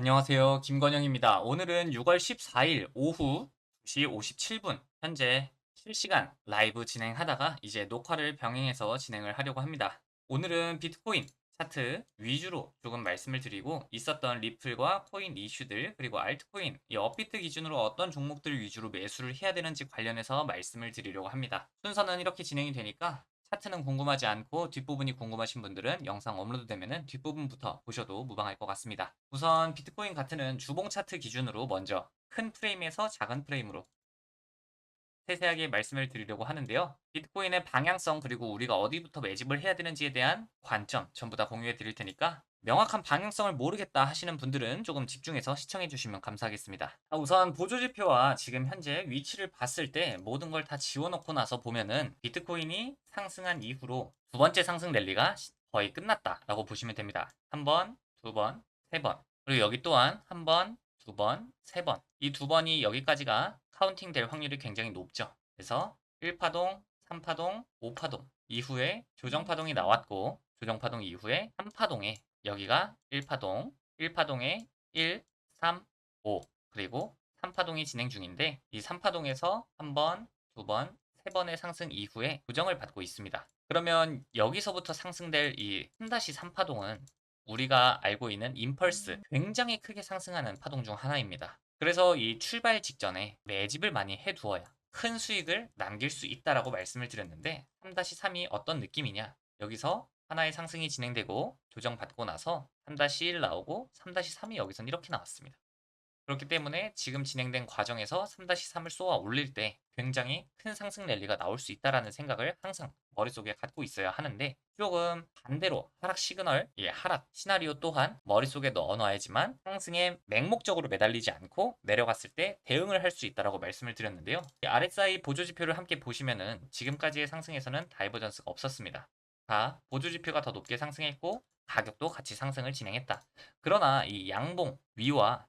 안녕하세요. 김건영입니다. 오늘은 6월 14일 오후 2시 57분 현재 실시간 라이브 진행하다가 이제 녹화를 병행해서 진행을 하려고 합니다. 오늘은 비트코인 차트 위주로 조금 말씀을 드리고 있었던 리플과 코인 이슈들 그리고 알트코인 이 업비트 기준으로 어떤 종목들 위주로 매수를 해야 되는지 관련해서 말씀을 드리려고 합니다. 순서는 이렇게 진행이 되니까 차트는 궁금하지 않고 뒷부분이 궁금하신 분들은 영상 업로드 되면은 뒷부분부터 보셔도 무방할 것 같습니다. 우선 비트코인 같은 주봉 차트 기준으로 먼저 큰 프레임에서 작은 프레임으로 세세하게 말씀을 드리려고 하는데요. 비트코인의 방향성 그리고 우리가 어디부터 매집을 해야 되는지에 대한 관점 전부 다 공유해 드릴 테니까 명확한 방향성을 모르겠다 하시는 분들은 조금 집중해서 시청해 주시면 감사하겠습니다. 우선 보조지표와 지금 현재 위치를 봤을 때 모든 걸 다 지워놓고 나서 보면은 비트코인이 상승한 이후로 두 번째 상승 랠리가 거의 끝났다라고 보시면 됩니다. 한 번, 두 번, 세 번. 그리고 여기 또한 한 번, 두 번, 세 번. 이 두 번이 여기까지가 카운팅 될 확률이 굉장히 높죠. 그래서 1파동, 3파동, 5파동 이후에 조정파동이 나왔고 조정파동 이후에 3파동에 여기가 1파동, 1파동에 1, 3, 5 그리고 3파동이 진행 중인데 이 3파동에서 한 번, 두 번, 세 번의 상승 이후에 조정을 받고 있습니다. 그러면 여기서부터 상승될 이 3-3파동은 우리가 알고 있는 임펄스 굉장히 크게 상승하는 파동 중 하나입니다. 그래서 이 출발 직전에 매집을 많이 해두어야 큰 수익을 남길 수 있다라고 말씀을 드렸는데 3-3이 어떤 느낌이냐? 여기서 하나의 상승이 진행되고 조정받고 나서 3-1 나오고 3-3이 여기선 이렇게 나왔습니다. 그렇기 때문에 지금 진행된 과정에서 3-3을 쏘아 올릴 때 굉장히 큰 상승 랠리가 나올 수 있다라는 생각을 항상 머릿속에 갖고 있어야 하는데 조금 반대로 하락 시그널, 하락 시나리오 또한 머릿속에 넣어놔야지만 상승에 맹목적으로 매달리지 않고 내려갔을 때 대응을 할 수 있다라고 말씀을 드렸는데요. RSI 보조지표를 함께 보시면은 지금까지의 상승에서는 다이버전스가 없었습니다. 다 보조지표가 더 높게 상승했고 가격도 같이 상승을 진행했다. 그러나 이 양봉 위와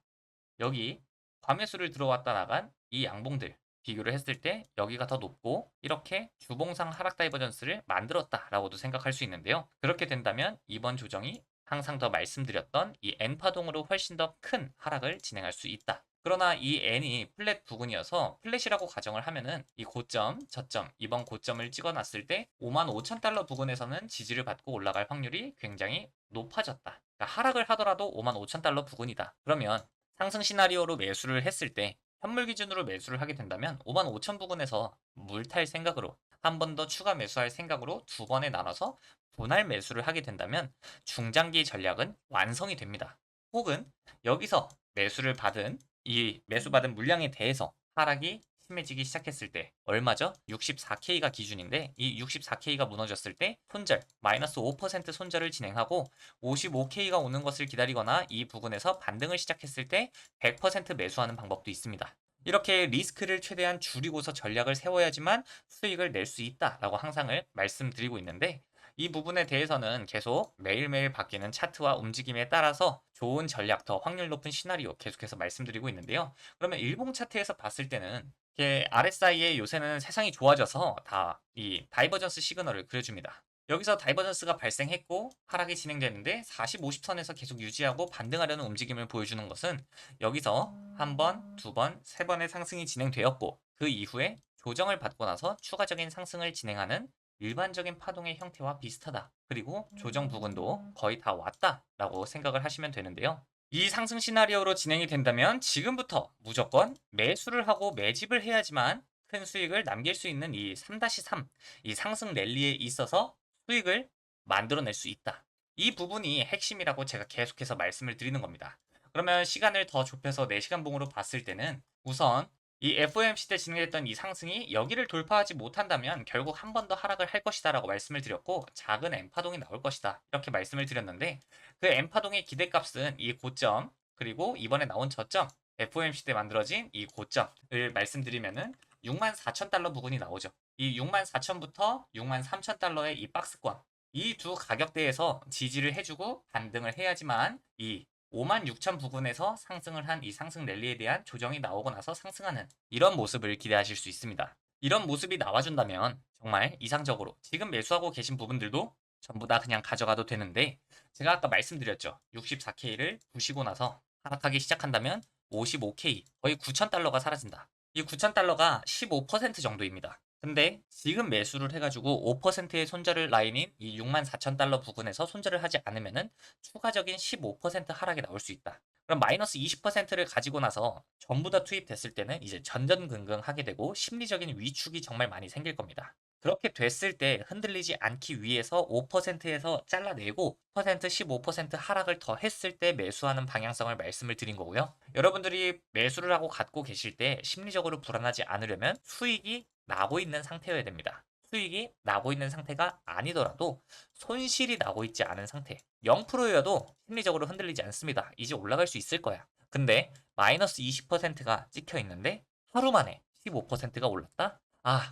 여기 과매수를 들어왔다 나간 이 양봉들 비교를 했을 때 여기가 더 높고 이렇게 주봉상 하락 다이버전스를 만들었다라고도 생각할 수 있는데요. 그렇게 된다면 이번 조정이 항상 더 말씀드렸던 이 N파동으로 훨씬 더 큰 하락을 진행할 수 있다. 그러나 이 N이 플랫 부근이어서 플랫이라고 가정을 하면은 이 고점, 저점, 이번 고점을 찍어놨을 때 55,000달러 부근에서는 지지를 받고 올라갈 확률이 굉장히 높아졌다. 그러니까 하락을 하더라도 55,000달러 부근이다. 그러면 상승 시나리오로 매수를 했을 때 현물 기준으로 매수를 하게 된다면 55,000 부근에서 물탈 생각으로 한 번 더 추가 매수할 생각으로 두 번에 나눠서 분할 매수를 하게 된다면 중장기 전략은 완성이 됩니다. 혹은 여기서 매수를 받은 이 매수받은 물량에 대해서 하락이 심해지기 시작했을 때 얼마죠? 64K가 기준인데 이 64K가 무너졌을 때 손절 마이너스 5% 손절을 진행하고 55K가 오는 것을 기다리거나 이 부분에서 반등을 시작했을 때 100% 매수하는 방법도 있습니다. 이렇게 리스크를 최대한 줄이고서 전략을 세워야지만 수익을 낼 수 있다라고 항상을 말씀드리고 있는데 이 부분에 대해서는 계속 매일매일 바뀌는 차트와 움직임에 따라서 좋은 전략, 더 확률 높은 시나리오 계속해서 말씀드리고 있는데요. 그러면 일봉 차트에서 봤을 때는 이게 RSI에 요새는 세상이 좋아져서 다 이 다이버전스 시그널을 그려줍니다. 여기서 다이버전스가 발생했고 하락이 진행되는데 40, 50선에서 계속 유지하고 반등하려는 움직임을 보여주는 것은 여기서 한 번, 두 번, 세 번의 상승이 진행되었고 그 이후에 조정을 받고 나서 추가적인 상승을 진행하는 일반적인 파동의 형태와 비슷하다. 그리고 조정 부근도 거의 다 왔다라고 생각을 하시면 되는데요. 이 상승 시나리오로 진행이 된다면 지금부터 무조건 매수를 하고 매집을 해야지만 큰 수익을 남길 수 있는 이 3-3, 이 상승 랠리에 있어서 수익을 만들어낼 수 있다. 이 부분이 핵심이라고 제가 계속해서 말씀을 드리는 겁니다. 그러면 시간을 더 좁혀서 4시간 봉으로 봤을 때는 우선 이 FOMC 때 진행했던 이 상승이 여기를 돌파하지 못한다면 결국 한 번 더 하락을 할 것이다 라고 말씀을 드렸고 작은 N파동이 나올 것이다 이렇게 말씀을 드렸는데 그 N파동의 기대값은 이 고점 그리고 이번에 나온 저점 FOMC 때 만들어진 이 고점을 말씀드리면은 64,000달러 부근이 나오죠. 이 64,000부터 63,000달러의 이 박스권 이 두 가격대에서 지지를 해주고 반등을 해야지만 이 56,000 부근에서 상승을 한 이 상승 랠리에 대한 조정이 나오고 나서 상승하는 이런 모습을 기대하실 수 있습니다. 이런 모습이 나와준다면 정말 이상적으로 지금 매수하고 계신 부분들도 전부 다 그냥 가져가도 되는데 제가 아까 말씀드렸죠. 64K를 부시고 나서 하락하기 시작한다면 55K, 거의 9,000달러가 사라진다. 이 9,000달러가 15% 정도입니다. 근데 지금 매수를 해가지고 5%의 손절을 라인인 이 64,000달러 부근에서 손절을 하지 않으면은 추가적인 15% 하락이 나올 수 있다. 그럼 마이너스 20%를 가지고 나서 전부 다 투입됐을 때는 이제 전전긍긍하게 되고 심리적인 위축이 정말 많이 생길 겁니다. 그렇게 됐을 때 흔들리지 않기 위해서 5%에서 잘라내고 10%, 15% 하락을 더 했을 때 매수하는 방향성을 말씀을 드린 거고요. 여러분들이 매수를 하고 갖고 계실 때 심리적으로 불안하지 않으려면 수익이 나고 있는 상태여야 됩니다. 수익이 나고 있는 상태가 아니더라도 손실이 나고 있지 않은 상태. 0%여도 심리적으로 흔들리지 않습니다. 이제 올라갈 수 있을 거야. 근데 마이너스 20%가 찍혀 있는데 하루 만에 15%가 올랐다?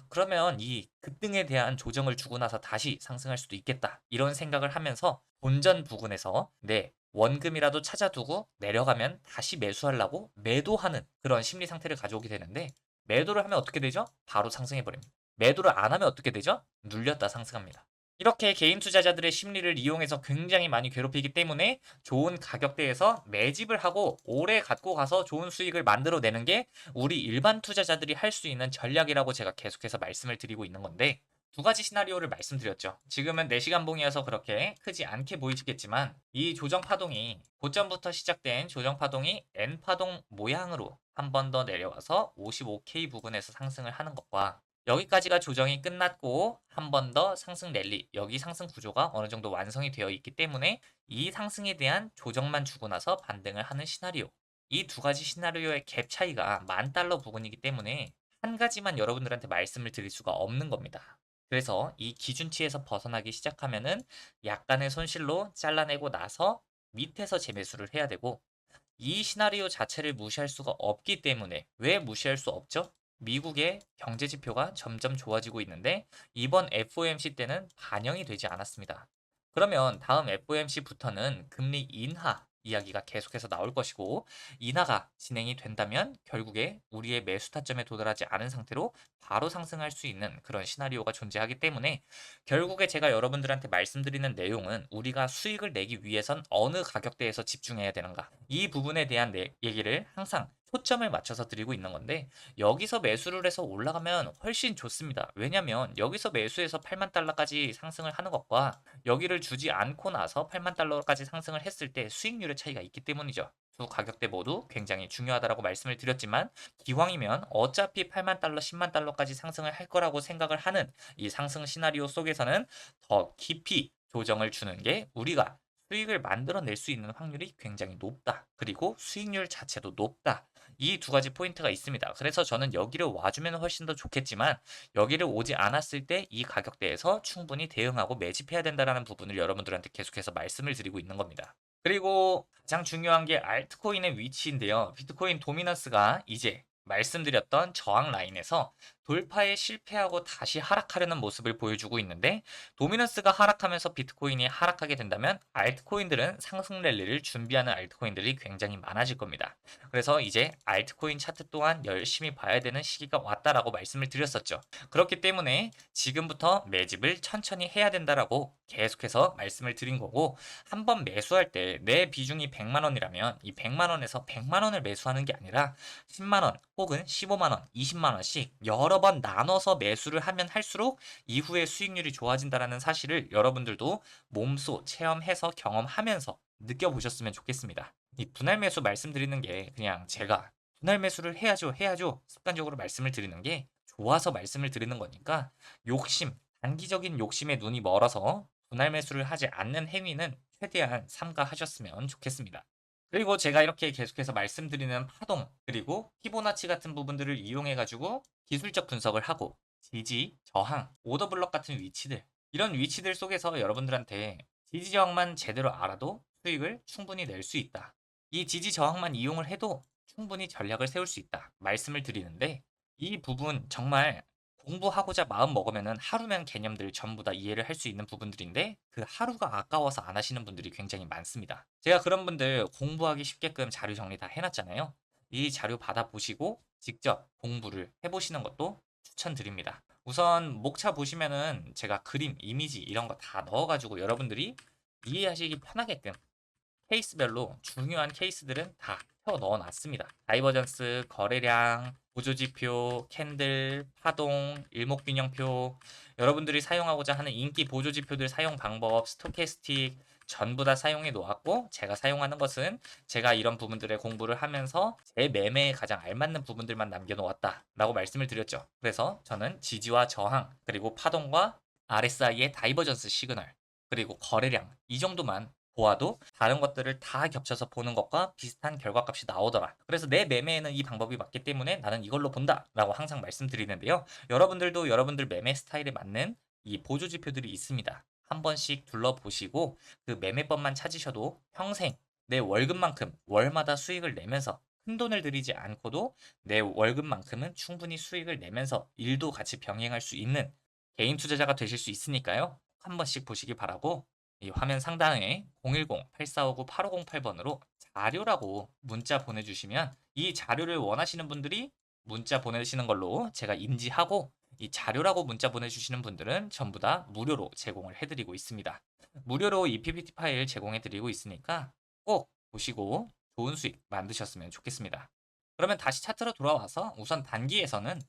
그러면 이 급등에 대한 조정을 주고 나서 다시 상승할 수도 있겠다. 이런 생각을 하면서 본전 부근에서 내 원금이라도 찾아두고 내려가면 다시 매수하려고 매도하는 그런 심리 상태를 가져오게 되는데 매도를 하면 어떻게 되죠? 바로 상승해 버립니다. 매도를 안 하면 어떻게 되죠? 눌렸다 상승합니다. 이렇게 개인 투자자들의 심리를 이용해서 굉장히 많이 괴롭히기 때문에 좋은 가격대에서 매집을 하고 오래 갖고 가서 좋은 수익을 만들어내는 게 우리 일반 투자자들이 할 수 있는 전략이라고 제가 계속해서 말씀을 드리고 있는 건데 두 가지 시나리오를 말씀드렸죠. 지금은 4시간 봉이어서 그렇게 크지 않게 보이시겠지만 이 조정 파동이 고점부터 시작된 조정 파동이 N파동 모양으로 한 번 더 내려와서 55K 부근에서 상승을 하는 것과 여기까지가 조정이 끝났고 한 번 더 상승 랠리, 여기 상승 구조가 어느 정도 완성이 되어 있기 때문에 이 상승에 대한 조정만 주고 나서 반등을 하는 시나리오. 이 두 가지 시나리오의 갭 차이가 10,000달러 부근이기 때문에 한 가지만 여러분들한테 말씀을 드릴 수가 없는 겁니다. 그래서 이 기준치에서 벗어나기 시작하면은 약간의 손실로 잘라내고 나서 밑에서 재매수를 해야 되고 이 시나리오 자체를 무시할 수가 없기 때문에 왜 무시할 수 없죠? 미국의 경제 지표가 점점 좋아지고 있는데 이번 FOMC 때는 반영이 되지 않았습니다. 그러면 다음 FOMC부터는 금리 인하 이야기가 계속해서 나올 것이고 인하가 진행이 된다면 결국에 우리의 매수 타점에 도달하지 않은 상태로 바로 상승할 수 있는 그런 시나리오가 존재하기 때문에 결국에 제가 여러분들한테 말씀드리는 내용은 우리가 수익을 내기 위해선 어느 가격대에서 집중해야 되는가 이 부분에 대한 얘기를 항상 초점을 맞춰서 드리고 있는 건데 여기서 매수를 해서 올라가면 훨씬 좋습니다. 왜냐면 여기서 매수해서 8만 달러까지 상승을 하는 것과 여기를 주지 않고 나서 8만 달러까지 상승을 했을 때 수익률의 차이가 있기 때문이죠. 두 가격대 모두 굉장히 중요하다라고 말씀을 드렸지만 기왕이면 어차피 8만 달러, 10만 달러까지 상승을 할 거라고 생각을 하는 이 상승 시나리오 속에서는 더 깊이 조정을 주는 게 우리가 수익을 만들어낼 수 있는 확률이 굉장히 높다. 그리고 수익률 자체도 높다. 이 두 가지 포인트가 있습니다. 그래서 저는 여기를 와주면 훨씬 더 좋겠지만 여기를 오지 않았을 때 이 가격대에서 충분히 대응하고 매집해야 된다는 부분을 여러분들한테 계속해서 말씀을 드리고 있는 겁니다. 그리고 가장 중요한 게 알트코인의 위치인데요. 비트코인 도미넌스가 이제 말씀드렸던 저항 라인에서 돌파에 실패하고 다시 하락하려는 모습을 보여주고 있는데 도미넌스가 하락하면서 비트코인이 하락하게 된다면 알트코인들은 상승 랠리를 준비하는 알트코인들이 굉장히 많아질 겁니다. 그래서 이제 알트코인 차트 또한 열심히 봐야 되는 시기가 왔다라고 말씀을 드렸었죠. 그렇기 때문에 지금부터 매집을 천천히 해야 된다라고 계속해서 말씀을 드린 거고 한번 매수할 때 내 비중이 100만 원이라면 이 100만 원에서 100만 원을 매수하는 게 아니라 10만 원 혹은 15만 원, 20만 원씩 여러 번 나눠서 매수를 하면 할수록 이후에 수익률이 좋아진다라는 사실을 여러분들도 몸소 체험해서 경험하면서 느껴보셨으면 좋겠습니다. 이 분할 매수 말씀드리는 게 그냥 제가 분할 매수를 해야죠 습관적으로 말씀을 드리는 게 좋아서 말씀을 드리는 거니까 욕심, 단기적인 욕심에 눈이 멀어서 분할 매수를 하지 않는 행위는 최대한 삼가하셨으면 좋겠습니다. 그리고 제가 이렇게 계속해서 말씀드리는 파동, 그리고 피보나치 같은 부분들을 이용해 가지고 기술적 분석을 하고 지지, 저항, 오더블럭 같은 위치들, 이런 위치들 속에서 여러분들한테 지지 저항만 제대로 알아도 수익을 충분히 낼 수 있다. 이 지지 저항만 이용을 해도 충분히 전략을 세울 수 있다. 말씀을 드리는데 이 부분 정말 공부하고자 마음 먹으면은 하루면 개념들 전부 다 이해를 할 수 있는 부분들인데 그 하루가 아까워서 안 하시는 분들이 굉장히 많습니다. 제가 그런 분들 공부하기 쉽게끔 자료 정리 다 해놨잖아요. 이 자료 받아보시고 직접 공부를 해보시는 것도 추천드립니다. 우선 목차 보시면은 제가 그림, 이미지 이런 거 다 넣어가지고 여러분들이 이해하시기 편하게끔 케이스별로 중요한 케이스들은 다 펴 넣어 놨습니다. 다이버전스, 거래량, 보조지표, 캔들, 파동, 일목균형표, 여러분들이 사용하고자 하는 인기 보조지표들 사용 방법, 스토캐스틱 전부 다 사용해 놓았고, 제가 사용하는 것은 제가 이런 부분들의 공부를 하면서 제 매매에 가장 알맞는 부분들만 남겨놓았다라고 말씀을 드렸죠. 그래서 저는 지지와 저항, 그리고 파동과 RSI의 다이버전스 시그널, 그리고 거래량 이 정도만 보아도 다른 것들을 다 겹쳐서 보는 것과 비슷한 결과값이 나오더라. 그래서 내 매매에는 이 방법이 맞기 때문에 나는 이걸로 본다 라고 항상 말씀드리는데요. 여러분들도 여러분들 매매 스타일에 맞는 이 보조지표들이 있습니다. 한 번씩 둘러보시고 그 매매법만 찾으셔도 평생 내 월급만큼 월마다 수익을 내면서 큰돈을 들이지 않고도 내 월급만큼은 충분히 수익을 내면서 일도 같이 병행할 수 있는 개인 투자자가 되실 수 있으니까요. 한 번씩 보시기 바라고, 이 화면 상단에 010-8459-8508번으로 자료라고 문자 보내주시면 이 자료를 원하시는 분들이 문자 보내시는 걸로 제가 인지하고, 이 자료라고 문자 보내주시는 분들은 전부 다 무료로 제공을 해드리고 있습니다. 무료로 이 PPT 파일 제공해드리고 있으니까 꼭 보시고 좋은 수익 만드셨으면 좋겠습니다. 그러면 다시 차트로 돌아와서 우선 단기에서는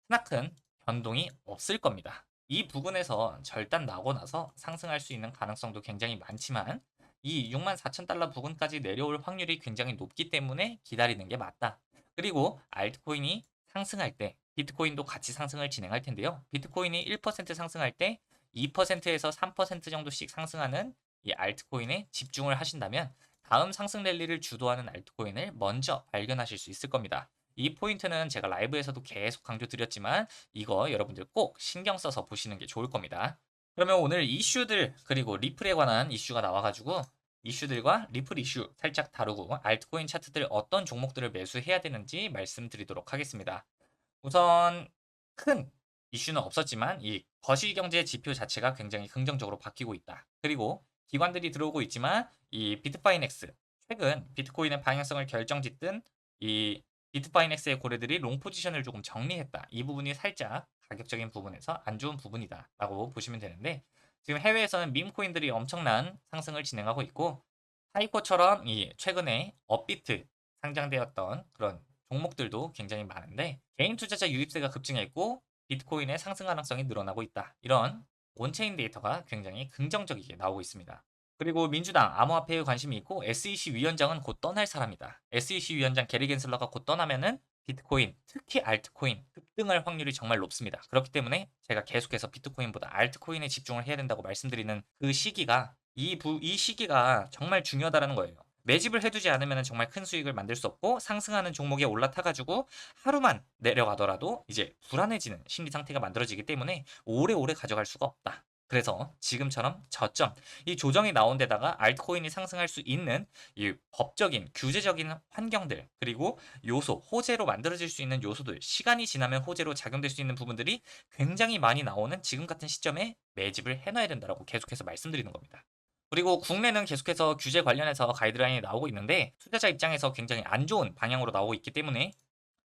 크나큰 변동이 없을 겁니다. 이 부분에서 절단 나고 나서 상승할 수 있는 가능성도 굉장히 많지만 이 64,000달러 부근까지 내려올 확률이 굉장히 높기 때문에 기다리는 게 맞다. 그리고 알트코인이 상승할 때 비트코인도 같이 상승을 진행할 텐데요. 비트코인이 1% 상승할 때 2%에서 3% 정도씩 상승하는 이 알트코인에 집중을 하신다면 다음 상승 랠리를 주도하는 알트코인을 먼저 발견하실 수 있을 겁니다. 이 포인트는 제가 라이브에서도 계속 강조드렸지만 이거 여러분들 꼭 신경 써서 보시는 게 좋을 겁니다. 그러면 오늘 이슈들 그리고 리플에 관한 이슈가 나와가지고 이슈들과 리플 이슈 살짝 다루고 알트코인 차트들 어떤 종목들을 매수해야 되는지 말씀드리도록 하겠습니다. 우선 큰 이슈는 없었지만 이 거시경제 지표 자체가 굉장히 긍정적으로 바뀌고 있다. 그리고 기관들이 들어오고 있지만 이 비트파이넥스 최근 비트코인의 방향성을 결정짓던 이 비트파이넥스의 고래들이 롱 포지션을 조금 정리했다. 이 부분이 살짝 가격적인 부분에서 안 좋은 부분이다 라고 보시면 되는데, 지금 해외에서는 밈코인들이 엄청난 상승을 진행하고 있고 타이코처럼 이 최근에 업비트 상장되었던 그런 종목들도 굉장히 많은데 개인 투자자 유입세가 급증했고 비트코인의 상승 가능성이 늘어나고 있다. 이런 온체인 데이터가 굉장히 긍정적이게 나오고 있습니다. 그리고 민주당 암호화폐에 관심이 있고 SEC 위원장은 곧 떠날 사람이다. SEC 위원장 게리 겐슬러가 곧 떠나면은 비트코인, 특히 알트코인 급등할 확률이 정말 높습니다. 그렇기 때문에 제가 계속해서 비트코인보다 알트코인에 집중을 해야 된다고 말씀드리는 그 시기가 이 시기가 정말 중요하다는 거예요. 매집을 해두지 않으면 정말 큰 수익을 만들 수 없고 상승하는 종목에 올라타가지고 하루만 내려가더라도 이제 불안해지는 심리 상태가 만들어지기 때문에 오래오래 가져갈 수가 없다. 그래서 지금처럼 저점, 이 조정이 나온 데다가 알트코인이 상승할 수 있는 이 법적인, 규제적인 환경들, 그리고 요소, 호재로 만들어질 수 있는 요소들, 시간이 지나면 호재로 작용될 수 있는 부분들이 굉장히 많이 나오는 지금 같은 시점에 매집을 해놔야 된다고 계속해서 말씀드리는 겁니다. 그리고 국내는 계속해서 규제 관련해서 가이드라인이 나오고 있는데 투자자 입장에서 굉장히 안 좋은 방향으로 나오고 있기 때문에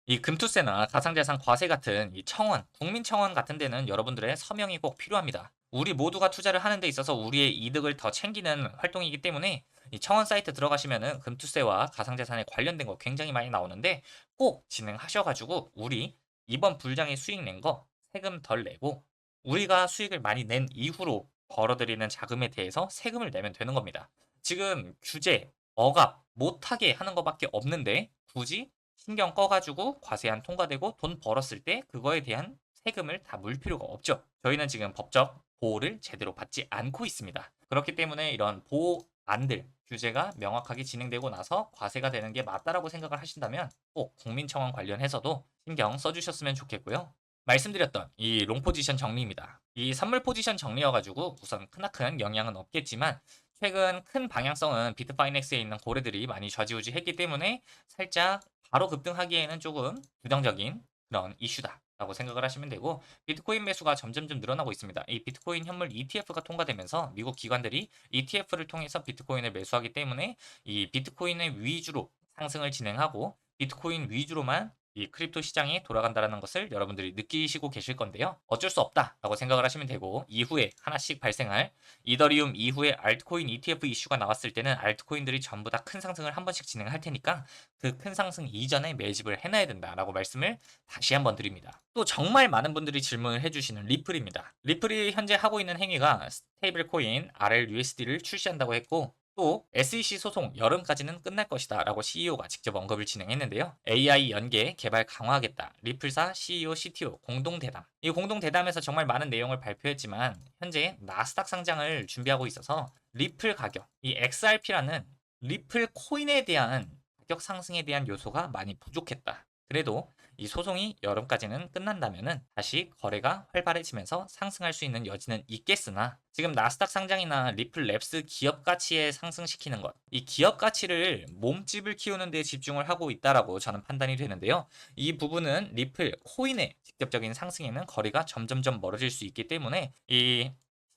이 금투세나 가상자산 과세 같은 이 청원, 국민청원 같은 데는 여러분들의 서명이 꼭 필요합니다. 우리 모두가 투자를 하는 데 있어서 우리의 이득을 더 챙기는 활동이기 때문에 이 청원 사이트 들어가시면은 금투세와 가상자산에 관련된 거 굉장히 많이 나오는데 꼭 진행하셔가지고 우리 이번 불장에 수익 낸 거 세금 덜 내고 우리가 수익을 많이 낸 이후로 벌어들이는 자금에 대해서 세금을 내면 되는 겁니다. 지금 규제, 억압 못하게 하는 것밖에 없는데 굳이 신경 꺼가지고 과세안 통과되고 돈 벌었을 때 그거에 대한 세금을 다 물 필요가 없죠. 저희는 지금 법적 보호를 제대로 받지 않고 있습니다. 그렇기 때문에 이런 보호안들, 규제가 명확하게 진행되고 나서 과세가 되는 게 맞다라고 생각을 하신다면 꼭 국민청원 관련해서도 신경 써주셨으면 좋겠고요. 말씀드렸던 이 롱 포지션 정리입니다. 이 선물 포지션 정리여가지고 우선 크나큰 영향은 없겠지만 최근 큰 방향성은 비트파이넥스에 있는 고래들이 많이 좌지우지했기 때문에 살짝 바로 급등하기에는 조금 부정적인 그런 이슈다라고 생각을 하시면 되고, 비트코인 매수가 점점점 늘어나고 있습니다. 이 비트코인 현물 ETF가 통과되면서 미국 기관들이 ETF를 통해서 비트코인을 매수하기 때문에 이 비트코인의 위주로 상승을 진행하고 비트코인 위주로만 이 크립토 시장이 돌아간다는 것을 여러분들이 느끼시고 계실 건데요. 어쩔 수 없다라고 생각을 하시면 되고, 이후에 하나씩 발생할 이더리움 이후에 알트코인 ETF 이슈가 나왔을 때는 알트코인들이 전부 다 큰 상승을 한 번씩 진행할 테니까 그 큰 상승 이전에 매집을 해놔야 된다라고 말씀을 다시 한번 드립니다. 또 정말 많은 분들이 질문을 해주시는 리플입니다. 리플이 현재 하고 있는 행위가 스테이블 코인 RLUSD를 출시한다고 했고, 또 SEC 소송 여름까지는 끝날 것이다 라고 CEO가 직접 언급을 진행했는데요. AI 연계 개발 강화하겠다. 리플사 CEO, CTO 공동대담. 이 공동대담에서 정말 많은 내용을 발표했지만 현재 나스닥 상장을 준비하고 있어서 리플 가격, 이 XRP라는 리플 코인에 대한 가격 상승에 대한 요소가 많이 부족했다. 그래도 이 소송이 여름까지는 끝난다면은 다시 거래가 활발해지면서 상승할 수 있는 여지는 있겠으나, 지금 나스닥 상장이나 리플 랩스 기업 가치에 상승시키는 것, 이 기업 가치를 몸집을 키우는 데 집중을 하고 있다라고 저는 판단이 되는데요. 이 부분은 리플 코인의 직접적인 상승에는 거리가 점점점 멀어질 수 있기 때문에 이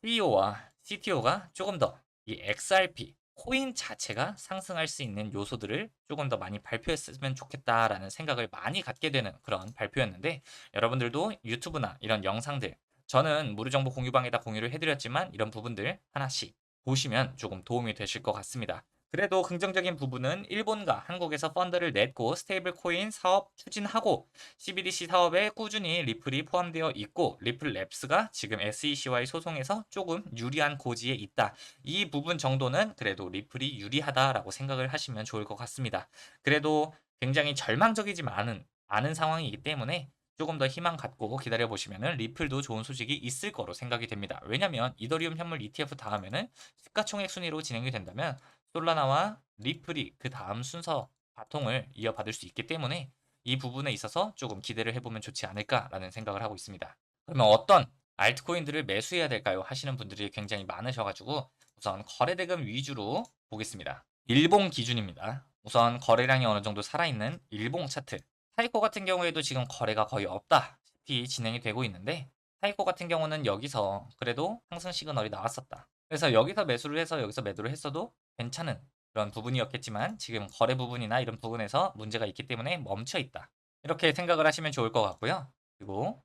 CEO와 CTO가 조금 더 이 XRP 코인 자체가 상승할 수 있는 요소들을 조금 더 많이 발표했으면 좋겠다라는 생각을 많이 갖게 되는 그런 발표였는데, 여러분들도 유튜브나 이런 영상들, 저는 무료정보 공유방에다 공유를 해드렸지만 이런 부분들 하나씩 보시면 조금 도움이 되실 것 같습니다. 그래도 긍정적인 부분은 일본과 한국에서 펀드를 냈고 스테이블 코인 사업 추진하고, CBDC 사업에 꾸준히 리플이 포함되어 있고, 리플 랩스가 지금 SEC와의 소송에서 조금 유리한 고지에 있다. 이 부분 정도는 그래도 리플이 유리하다라고 생각을 하시면 좋을 것 같습니다. 그래도 굉장히 절망적이지 않은 상황이기 때문에 조금 더 희망 갖고 기다려 보시면은 리플도 좋은 소식이 있을 거로 생각이 됩니다. 왜냐면 이더리움 현물 ETF 다음에는 시가총액 순위로 진행이 된다면 솔라나와 리플이 그 다음 순서 바통을 이어받을 수 있기 때문에 이 부분에 있어서 조금 기대를 해보면 좋지 않을까라는 생각을 하고 있습니다. 그러면 어떤 알트코인들을 매수해야 될까요? 하시는 분들이 굉장히 많으셔가지고 우선 거래대금 위주로 보겠습니다. 일봉 기준입니다. 우선 거래량이 어느 정도 살아있는 일봉 차트. 타이코 같은 경우에도 지금 거래가 거의 없다시피 진행이 되고 있는데, 타이코 같은 경우는 여기서 그래도 상승 시그널이 나왔었다. 그래서 여기서 매수를 해서 여기서 매도를 했어도 괜찮은 그런 부분이었겠지만 지금 거래 부분이나 이런 부분에서 문제가 있기 때문에 멈춰 있다. 이렇게 생각을 하시면 좋을 것 같고요. 그리고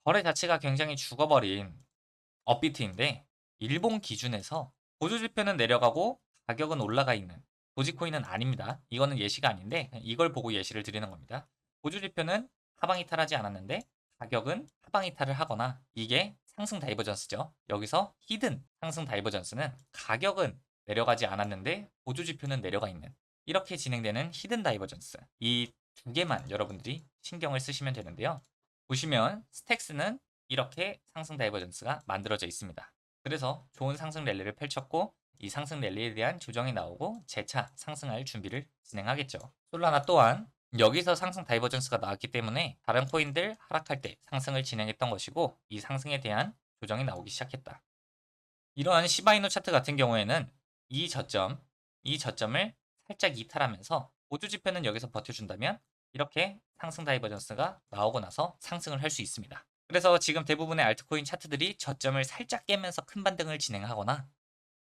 거래 자체가 굉장히 죽어버린 업비트인데, 일본 기준에서 보조지표는 내려가고 가격은 올라가 있는 도지코인은 아닙니다. 이거는 예시가 아닌데 이걸 보고 예시를 드리는 겁니다. 보조지표는 하방 이탈하지 않았는데 가격은 하방 이탈을 하거나, 이게 상승 다이버전스죠. 여기서 히든 상승 다이버전스는 가격은 내려가지 않았는데 보조지표는 내려가 있는, 이렇게 진행되는 히든 다이버전스, 이 두 개만 여러분들이 신경을 쓰시면 되는데요. 보시면 스택스는 이렇게 상승 다이버전스가 만들어져 있습니다. 그래서 좋은 상승 랠리를 펼쳤고, 이 상승 랠리에 대한 조정이 나오고 재차 상승할 준비를 진행하겠죠. 솔라나 또한 여기서 상승 다이버전스가 나왔기 때문에 다른 코인들 하락할 때 상승을 진행했던 것이고, 이 상승에 대한 조정이 나오기 시작했다. 이러한 시바이노 차트 같은 경우에는 이 저점, 이 저점을 살짝 이탈하면서 보조 지표는 여기서 버텨준다면 이렇게 상승 다이버전스가 나오고 나서 상승을 할 수 있습니다. 그래서 지금 대부분의 알트코인 차트들이 저점을 살짝 깨면서 큰 반등을 진행하거나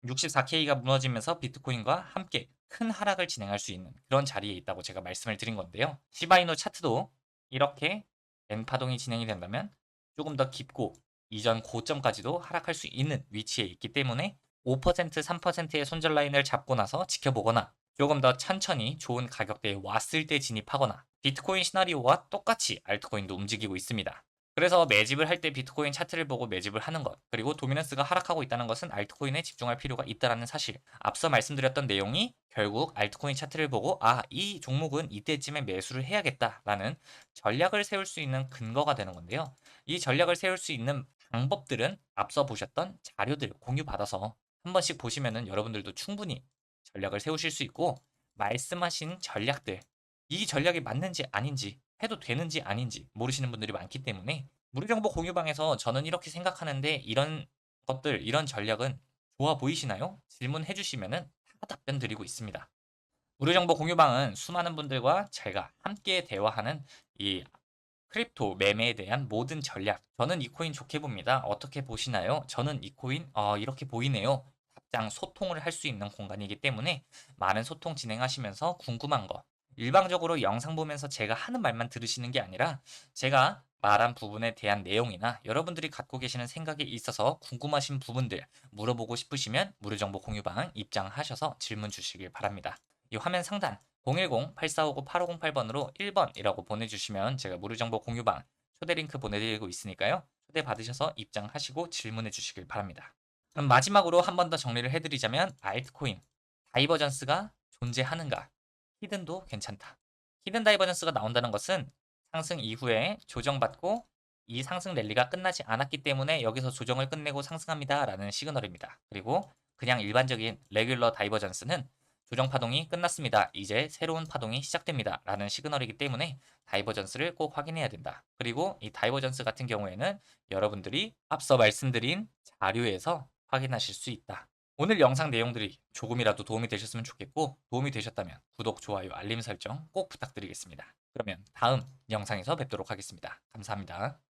64K가 무너지면서 비트코인과 함께 큰 하락을 진행할 수 있는 그런 자리에 있다고 제가 말씀을 드린 건데요. 시바이노 차트도 이렇게 N파동이 진행이 된다면 조금 더 깊고 이전 고점까지도 하락할 수 있는 위치에 있기 때문에 5%, 3%의 손절 라인을 잡고 나서 지켜보거나, 조금 더 천천히 좋은 가격대에 왔을 때 진입하거나, 비트코인 시나리오와 똑같이 알트코인도 움직이고 있습니다. 그래서 매집을 할 때 비트코인 차트를 보고 매집을 하는 것, 그리고 도미넌스가 하락하고 있다는 것은 알트코인에 집중할 필요가 있다는 사실, 앞서 말씀드렸던 내용이 결국 알트코인 차트를 보고 이 종목은 이때쯤에 매수를 해야겠다라는 전략을 세울 수 있는 근거가 되는 건데요. 이 전략을 세울 수 있는 방법들은 앞서 보셨던 자료들 공유받아서 한 번씩 보시면은 여러분들도 충분히 전략을 세우실 수 있고, 말씀하신 전략들, 이 전략이 맞는지 아닌지, 해도 되는지 아닌지 모르시는 분들이 많기 때문에 무료정보 공유방에서 저는 이렇게 생각하는데 이런 것들, 이런 전략은 좋아 보이시나요? 질문해 주시면은 다 답변 드리고 있습니다. 무료정보 공유방은 수많은 분들과 제가 함께 대화하는 이 크립토 매매에 대한 모든 전략, 저는 이 코인 좋게 봅니다. 어떻게 보시나요? 저는 이 코인 이렇게 보이네요. 답장 소통을 할 수 있는 공간이기 때문에 많은 소통 진행하시면서 궁금한 거, 일방적으로 영상 보면서 제가 하는 말만 들으시는 게 아니라 제가 말한 부분에 대한 내용이나 여러분들이 갖고 계시는 생각에 있어서 궁금하신 부분들 물어보고 싶으시면 무료정보 공유방 입장하셔서 질문 주시길 바랍니다. 이 화면 상단 010-8459-8508번으로 1번이라고 보내주시면 제가 무료정보 공유방 초대 링크 보내드리고 있으니까요. 초대 받으셔서 입장하시고 질문해 주시길 바랍니다. 그럼 마지막으로 한 번 더 정리를 해드리자면 알트코인, 다이버전스가 존재하는가? 히든도 괜찮다. 히든 다이버전스가 나온다는 것은 상승 이후에 조정받고 이 상승 랠리가 끝나지 않았기 때문에 여기서 조정을 끝내고 상승합니다 라는 시그널입니다. 그리고 그냥 일반적인 레귤러 다이버전스는 조정 파동이 끝났습니다. 이제 새로운 파동이 시작됩니다 라는 시그널이기 때문에 다이버전스를 꼭 확인해야 된다. 그리고 이 다이버전스 같은 경우에는 여러분들이 앞서 말씀드린 자료에서 확인하실 수 있다. 오늘 영상 내용들이 조금이라도 도움이 되셨으면 좋겠고 도움이 되셨다면 구독, 좋아요, 알림 설정 꼭 부탁드리겠습니다. 그러면 다음 영상에서 뵙도록 하겠습니다. 감사합니다.